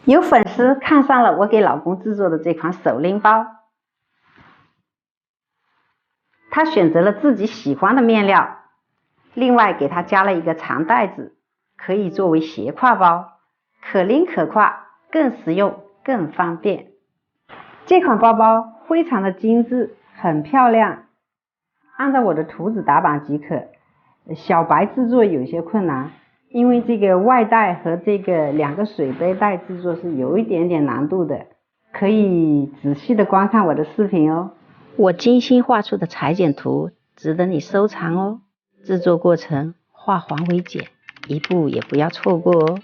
有粉丝看上了我给老公制作的这款手拎包，他选择了自己喜欢的面料，另外给他加了一个长袋子，可以作为斜挎包，可拎可挎，更实用更方便。这款包包非常的精致，很漂亮，按照我的图纸打版即可。小白制作有些困难，因为这个外带和这个2个水杯带制作是有一点点难度的，可以仔细的观看我的视频哦。我精心画出的裁剪图值得你收藏哦。制作过程化繁为简，一步也不要错过哦。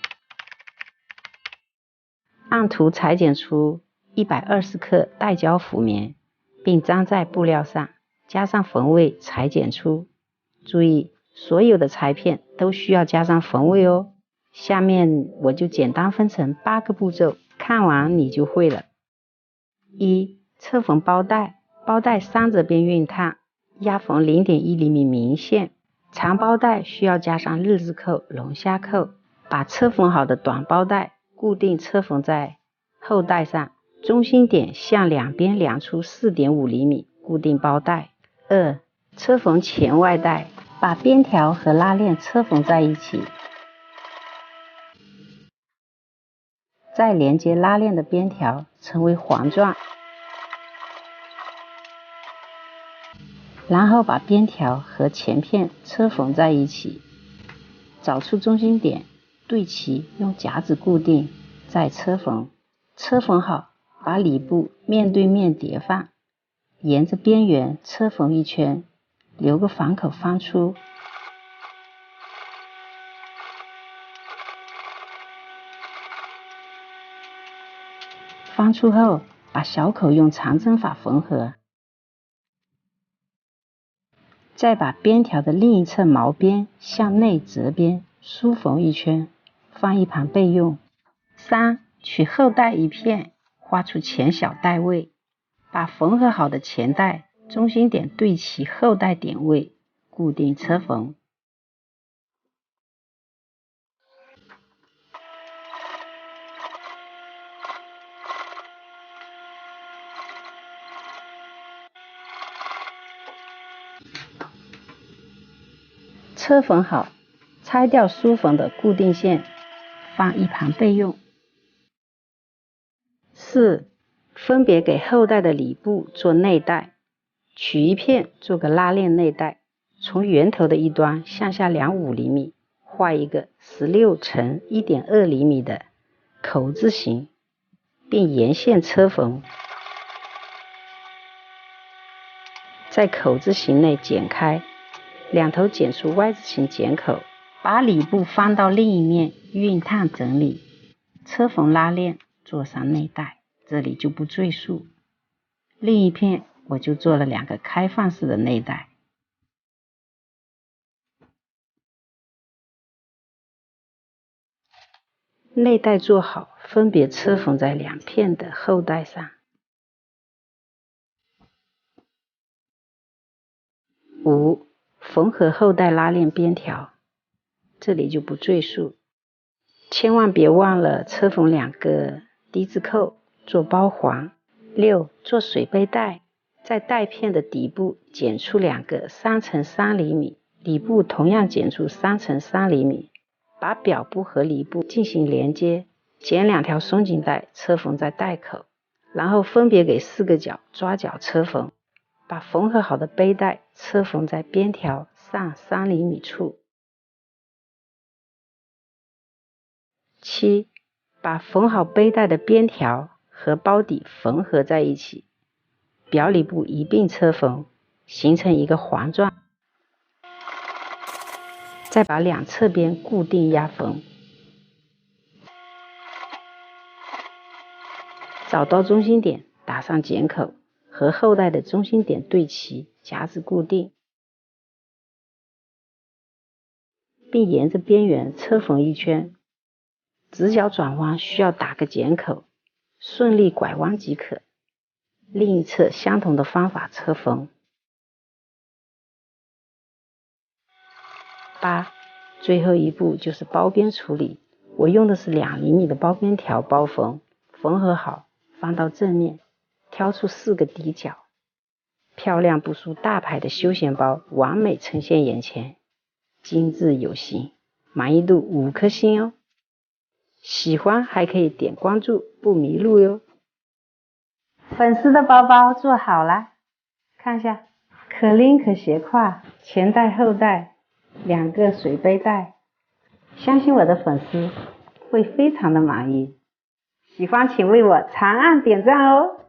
按图裁剪出120克带胶辅棉，并粘在布料上，加上缝位裁剪出。注意，所有的裁片都需要加上缝位哦。下面我就简单分成8个步骤，看完你就会了。1. 侧缝包带，包带3折边熨烫，压缝 0.1 厘米明线。长包带需要加上日字扣、龙虾扣，把车缝好的短包带固定车缝在后带上，中心点向两边量出 4.5 厘米，固定包带。2. 车缝前外带，把边条和拉链车缝在一起，再连接拉链的边条成为环状，然后把边条和前片车缝在一起，找出中心点，对齐，用夹子固定，再车缝。车缝好，把里布面对面叠放，沿着边缘车缝一圈，留个反口翻出。翻出后，把小口用长针法缝合，再把边条的另一侧毛边向内折边梳缝一圈，放一旁备用。3. 取后带一片，画出前小带位，把缝合好的前带中心点对齐后带点位，固定车缝。车缝好，拆掉梳缝的固定线，放一旁备用。4. 分别给后带的里部做内带，取一片做个拉链内带，从圆头的一端向下量5厘米，画一个16乘 1.2 厘米的口字形，并沿线车缝，在口字形内剪开，两头剪出 Y 字形剪口，把里部翻到另一面熨烫整理，车缝拉链，做上内带，这里就不赘述。另一片我就做了2个开放式的内带。内带做好，分别车缝在2片的后带上。5. 缝合后带拉链边条，这里就不赘述。千万别忘了车缝2个低字扣做包环。6. 做水杯带，在带片的底部剪出2个3乘3厘米，底部同样剪出3乘3厘米，把表部和里部进行连接，剪2条松紧带车缝在带口，然后分别给4个角抓角车缝，把缝合好的背带车缝在边条上3厘米处。7. 把缝好背带的边条和包底缝合在一起，表里部一并车缝，形成一个环状，再把2侧边固定压缝，找到中心点，打上剪口，和后带的中心点对齐，夹子固定，并沿着边缘车缝一圈，直角转弯需要打个剪口，顺利拐弯即可。另一侧相同的方法车缝。8. 最后一步就是包边处理，我用的是2厘米的包边条包缝，缝合好放到正面，挑出4个底角，漂亮不输大牌的休闲包，完美呈现眼前，精致有型，满意度5颗星哦。喜欢还可以点关注，不迷路哟。粉丝的包包做好了，看一下，可拎可斜挎，前袋后袋，2个水杯袋，相信我的粉丝会非常的满意。喜欢请为我长按点赞哦。